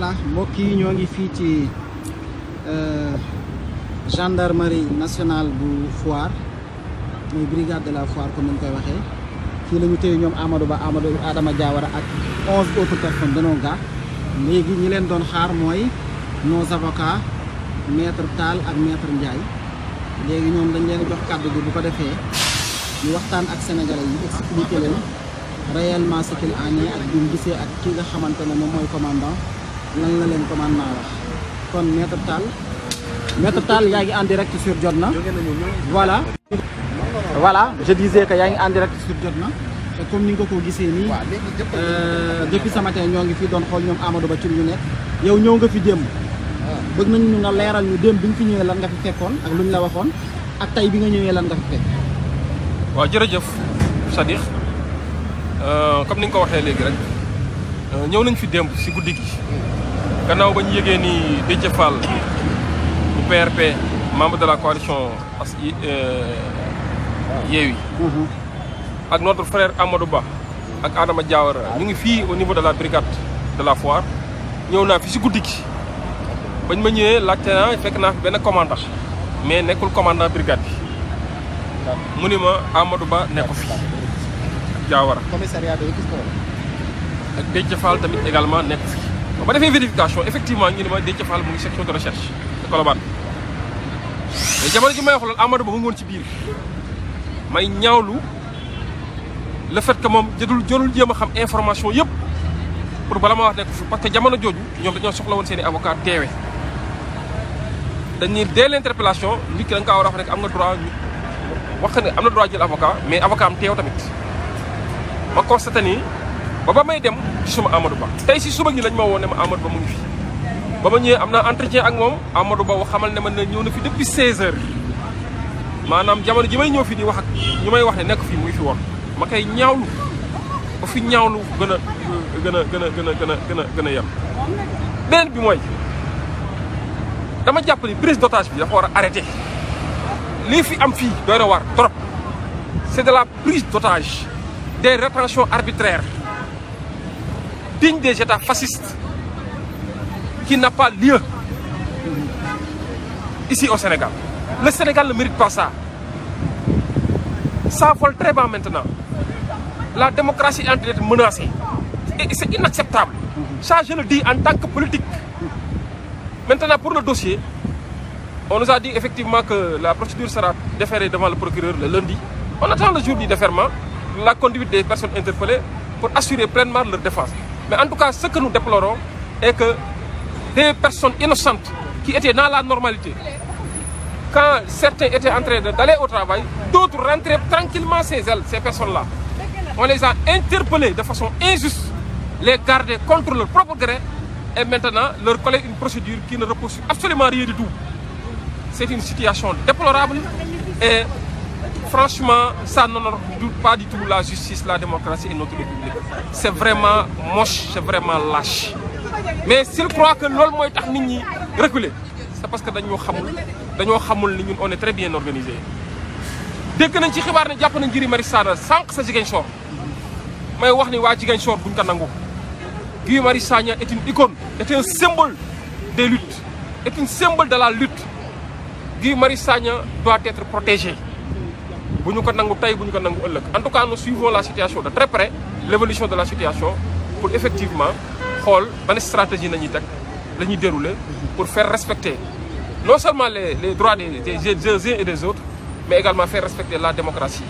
voilà mbokk yi ñoo ngi fii ci gendarmerie nationale bu Foire muy brigade de la Foire comme ni ñu koy waxee fii la ñu téye ñoom Amadou Ba Adama Diawara ak 11 autres personnes danoo gaa léegi ñi leen doon xaar mooy nos avocats maître Tall ak maître Ndiaye léegi ñoom dañ leen jox kàddu bi bu ko defee ñu waxtaan ak sénégalais yi expliqué leen réellement ce qu'il en est ak bi mu gisee ak ki nga xamante ne moom mooy commandant lan la leen commandement wax kon maître Tall yaa ngi en direct sur Jotna voilà je disais que yaa ngi en direct sur Jotna te comme ni nga ko gisee nii depuis ce matin ñoo ngi fi doon xool ñoom Amadou Ba ci lu ñu nekk yow ñëw nga fi démb bëgg nañu ñu nga leeral ñu démb bi nga fi ñëwee lan nga fi fekkoon ak lu ñu la waxoon ak tey bi nga ñëwee lan nga fi fekk. waaw jërëjëf Sadikh comme ni nga ko waxee léegi rek ñëw nañ fi démb si guddi gi gannaaw ba ñu yëgee ni Déthié Fall bu PRP membre de la coalition Yewwi ak notre frère Amadou Ba ak Adama Diawara ñu ngi fii au niveau de la brigade de la Foire ñëw naa fi si guddi gi bañ ma ñëwee laajte naa fekk naa fi benn commandant mais nekkul commandant brigade bi mu ni ma Amadou Ba nekku fi Diawara commissariat de ak Déthié Fall tamit également nekk fi ba defee vérification effectivement ñu ne ma Déthié Fall mu ngi section de recherche de Colobane mais jamono ji may wax loolu Amadou Ba mu ngi woon ci biir may ñaawlu le fait que moom jërul jéem a xam information yëpp pour bala ma wax nekk fi parce que jamono jooju ñoom dañoo soxla woon seen i avocat teewe dañuy dès l' interpellation nit ki da nga kaa war a wax rek am nga droit wax ne am na droit jël avocat mais avocat am teew tamit ma constaté ni ba may dem gisuma Amadou Ba tey si suba gi lañ ma woo ne ma Amadou Ba mu ngi fi ba ma ñëwee am naa entretien ak moom Amadou Ba xamal ne ma ne ñëw na fi depuis 16h maanaam jamono ji may ñëw fi di wax ak ñu may wax ne nekk fii mu ngi fi woon ma koy ñaawlu ba fi ñaawlu gën a yem. beneen bi mooy dama jàpp ni prise d'otage bi dafa war a arrêté lii fi am fii doy na waar trop c'est de la prise d'otage des rétentions arbitraires dignes des États fascistes qui n'a pas lieu ici au Sénégal. Le Sénégal ne mérite pas ça. Ça vole très bas maintenant. La démocratie est en train d'être menacée. Et c'est inacceptable. Ça, je le dis en tant que politique. Maintenant, pour le dossier, on nous a dit effectivement que la procédure sera déférée devant le procureur le lundi. On attend le jour du défèrement, la conduite des personnes interpellées pour assurer pleinement leur défense. Mais en tout cas, ce que nous déplorons est que des personnes innocentes qui étaient dans la normalité, quand certains étaient en train d'aller au travail, d'autres rentraient tranquillement ces personnes-là. On les a interpellés de façon injuste, les garder contre leur propre gré et maintenant leur coller une procédure qui ne repose sur absolument rien du tout. C'est une situation déplorable et franchement, ça n'honore pas du tout la justice, la démocratie et notre République. C'est vraiment moche, c'est vraiment lâche. Mais s'ils croient que l'ol mooy tax nit ñi reculer, c'est parce que dañoo xamul ni ñun on est très bien organisé. Dégg nañ ci xibaar ne jàpp nañ Guy Marius Sagna sànq sa Ziguinchor may wax ni waa Ziguinchor buñ ko nangu. Guy Marius Sagna est une icône, est un symbole des luttes, est un symbole de la lutte. Guy Marius Sagna doit être protégé. Bu ñu ko nangu tey bu ñu ko nangu ëllëg. En tout cas, nous suivons la situation de très près, l'évolution de la situation pour effectivement xool ban stratégie nañuy teg la ñuy dérouler pour faire respecter non seulement les droits des uns et des autres, mais également faire respecter la démocratie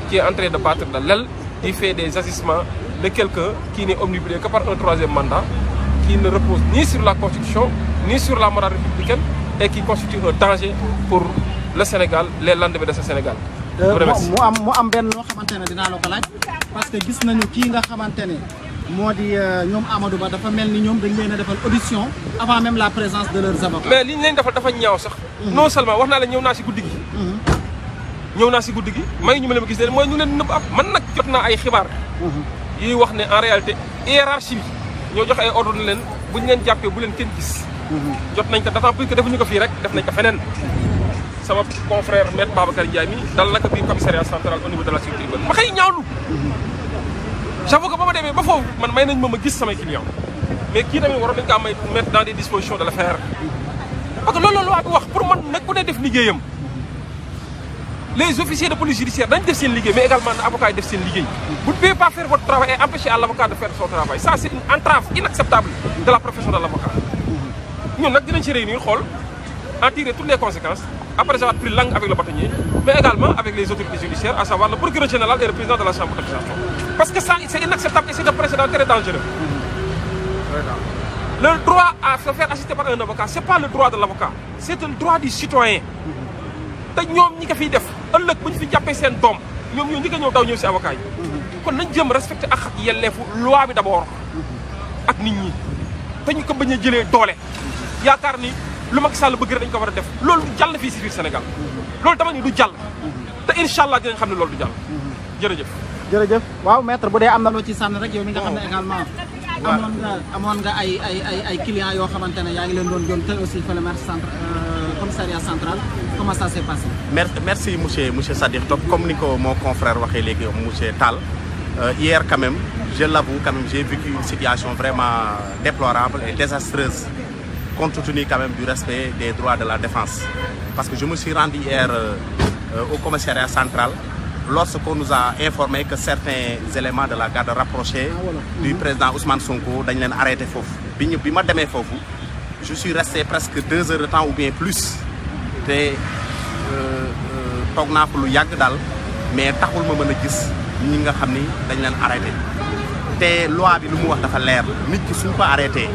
qui est en train de battre de l'aile du fait des agissements de quelqu'un qui n'est omnibulé que par un troisième mandat, qui ne repose ni sur la Constitution, ni sur la morale républicaine et qui constitue un danger pour le Sénégal, les lendemains de ce Sénégal. mu am benn loo xamante ne dinaa la ko laaj parce que gis nañu kii nga xamante ne moo di ñoom Amadou Ba dafa mel ni ñoom dañ leen a defal audition avant même la présence de leurs avocats. mais li ñu leen defal dafa ñaaw sax. non seulement wax naa la ñëw naa si guddi gi. ñëw naa si guddi gi may ñu ma leen gis ne mooy ñu leen nëbb ab man nag jot naa ay xibaar. yiy wax ne en réalité hiérarchie bi ñoo jox ay ordre ne leen bu ñu leen jàppee bu leen kenn gis. jot nañ ko d'autant plus que defuñu ko fii rek def nañ ko feneen. sama confrère maître Babacar Ndiaye mi dal na ko biir commissariat central au niveau de la sécurité urbaine ma xëy ñaawlu. j'avoue que ba ma demee ba foofu man may nañ ma gis samay client mais kii tamit waroon nañu kaa may mettre dans des dispositions de le faire parce que loolu la loi bi wax pour man nag ku ne def liggéeyam les officiers de police judiciaire dañ def seen liggéey mais également avocat yi def seen liggéey vous ne pouvez pas faire votre travail et empêcher à l'avocat de faire son travail ça c'est une entrave inacceptable de la profession de l'avocat ñun nag dinañ ci réunir xool en tirer toutes les conséquences après avoir pris langue avec le bâtonnier mais également avec les autorités judiciaires à savoir le procureur général et le président de la chambre d'accusation parce que ça c'est inacceptable et c'est un précédent très dangereux. Le droit à se faire assister par un avocat c'est pas le droit de l'avocat c'est le droit du citoyen te ñoom ñi ko fiy def ëllëg bu ñu fi jàppee seen doom ñoom ñoo ñi ko ñëw daw ñëw si avocat yi kon nañ jëm respecter ak yelleefu loi bi d'abord ak nit ñi te ñu ko bañ a jëlee doole yaakaar ni lu Macky Sall bëgg rek dañ ko war a def loolu du jàll fii si biir Sénégal loolu dama ni du jàll te incha allah dinañ xam ne loolu du jàll jërëjëf. jërëjëf waaw maître bu dee am na loo ci sànni rek yow mi nga xam ne également amoon nga ay clients yoo xamante ne yaa ngi leen doon jël te aussi fële commissariat central comment ça s'est passé. merci monsieur Sadikh Top comme ni ko mon confrère waxee léegi monsieur Tall hier quand même je l'avoue quand même j'ai vécu une situation vraiment déplorable et désastreuse compte tenu quand même du respect des droits de la défense parce que je me suis rendu hier au commissariat central lorsqu'on nous a informé que certains éléments de la garde rapprochée du président Ousmane Sonko dañ leen arrêté foofu bi ma demee foofu je suis resté presque 2 heures de temps ou bien plus te toog naa ko lu yàgg daal mais taxul ma mën a gis ñi nga xam ni dañ leen arrêté te loi bi lu mu wax dafa leer nit ki suñ ko arrêté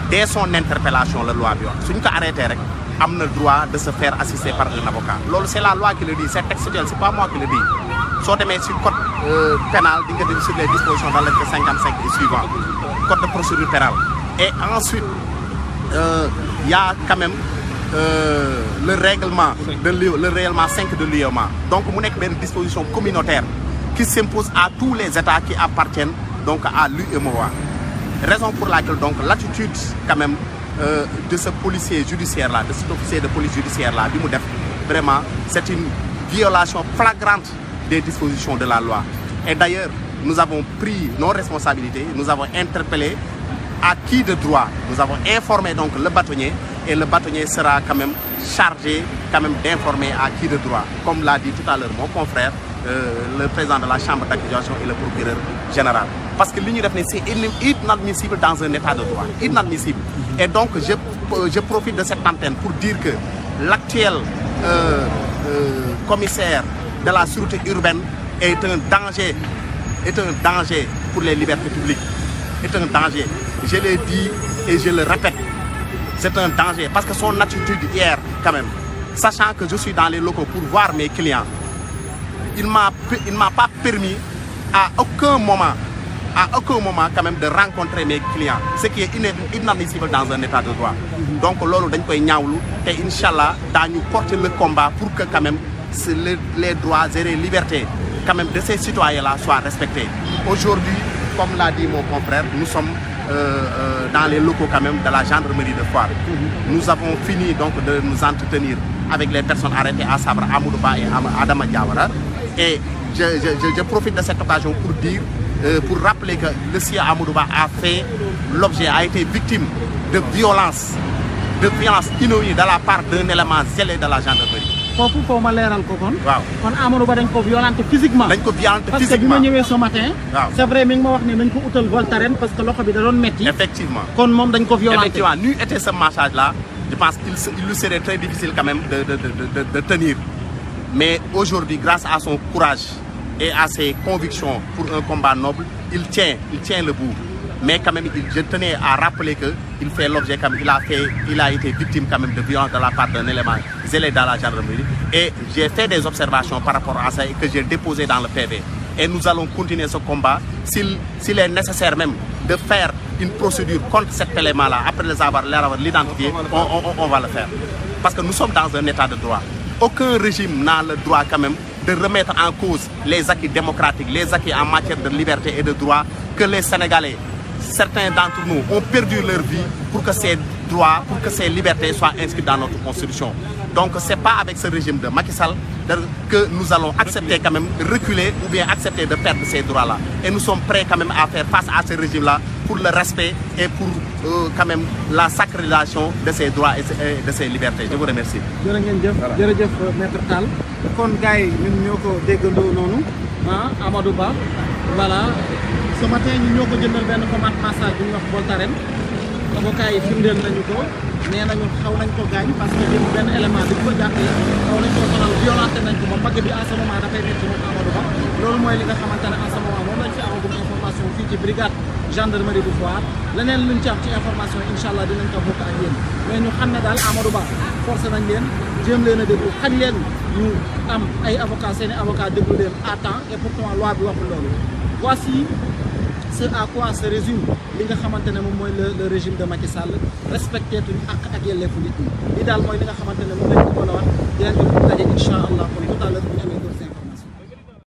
dès son interpellation la loi bi wax suñ ko arrêté rek am na droit de se faire assister par un avocat loolu c'est la loi qui le dit c'est textuel c'est pas moi qui le dis soo demee sur code pénal di nga dem sur les dispositions dans l'article 55 et suivant code de procédure pénale et ensuite y a quand même le règlement 5 de l'UEMOA donc mu nekk benn disposition communautaire qui s'impose à tous les États qui appartiennent donc à l'UEMOA raison pour laquelle donc l'attitude quand même de ce policier judiciaire là de cet officier de police judiciaire là bi mu def vraiment c'est une violation flagrante des dispositions de la loi et d'ailleurs nous avons pris nos responsabilités nous avons interpellé à qui de droit nous avons informé donc le bâtonnier et le bâtonnier sera quand même chargé quand même d'informer à qui de droit comme l'a dit tout à l'heure mon confrère le président de la chambre d'accusation et le procureur général parce que li ñu def ne c'est inadmissible dans un état de droit inadmissible et donc je profite de cette antenne pour dire que l'actuel commissaire de la sûreté urbaine est un danger pour les libertés publiques est un danger je l'ai dit et je le répète c'est un danger parce que son attitude hier quand même sachant que je suis dans les locaux pour voir mes clients il m'a pas permis à aucun moment quand même de rencontrer mes clients ce qui est inadmissible dans un état de droit donc loolu dañ koy ñaawlu te inchallah daañu porter le combat pour que quand même les droits et les libertés quand même de ces citoyens là soient respectés aujourd'hui comme l'a dit mon confrère nous sommes dans les locaux quand même de la gendarmerie de Foire nous avons fini donc de nous entretenir avec les personnes arrêtées à savoir Amadou Ba et Adama Diawara et je profite de cette occasion pour dire pour rappeler que le sieur Amadou Ba a été victime de violence inouïe de la part d'un élément zélé de la gendarmerie. foofu foo ma leeral ko kon. waaw kon Amadou Ba dañ ko violenté physiquement. dañ ko violenté parce que bi ma ñëwee ce matin. waaw c'est vrai mi ngi ma wax ne nañ ko utal Voltaren parce que loxo bi da doon metti. effectivement kon moom dañ ko violenté. effectivement n'eût été ce massage là je pense qu'il lui serait très difficile quand même de tenir mais aujourd'hui grâce à son courage et à ses convictions pour un combat noble il tient le bout mais quand même je tenais à rappeler que il fait l'objet comme il a été victime quand même de violence de la part d'un élément zélé dans la gendarmerie et j'ai fait des observations par rapport à ça et que j'ai déposé dans le PV et nous allons continuer ce combat s'il est nécessaire même de faire une procédure contre cet élément là après l'avoir identifié on va le faire parce que nous sommes dans un état de droit aucun régime n'a le droit quand même de remettre en cause les acquis démocratiques, les acquis en matière de liberté et de droit que les Sénégalais, certains d'entre nous, ont perdu leur vie pour que ces droits, pour que ces libertés soient inscrites dans notre Constitution. Donc c'est pas avec ce régime de Macky Sall que nous allons accepter quand même reculer ou bien accepter de perdre ces droits-là. Et nous sommes prêts quand même à faire face à ce régime-là pour le respect et pour quand même la sacralisation de ses droits et de ses libertés. Je vous remercie. jërëjëf maître Tall kon gars yi ñun ñoo ko déggandoo noonu Amadou Ba voilà ce matin ñun ñoo ko jëndal benn commande passage bu ñuy wax Voltaren avocat yi firndeel nañu ko nee nañu xaw nañ ko gaañ parce que démb benn élément bi ko jàppee xaw nañ ko sonal violenté nañ ko ba mbagg bi en ce moment dafay nekk moom Amadou Ba loolu mooy li nga xamante ne en ce moment moom lañ fi amagum information fii ci brigade gendarmerie bu Foire leneen luñ ci am ci information yi incha allah dinañ ko bokk ak yéen mais ñu xam ne daal Amadou Ba forcé nañ leen jéem leen a déglu xañ leen ñu am ay avocat seeni avocat déglu leen à temps et pourtant loi bi waxul loolu voici ce à quoi se résume li nga xamante ne moom mooy le régime de Macky Sall respecté tuñ ak yelleefu nit ñi li daal mooy li nga xamante ne moom lañ ko mën a wax di leen ko daje incha allah kon tout à l'heure bu ñu amee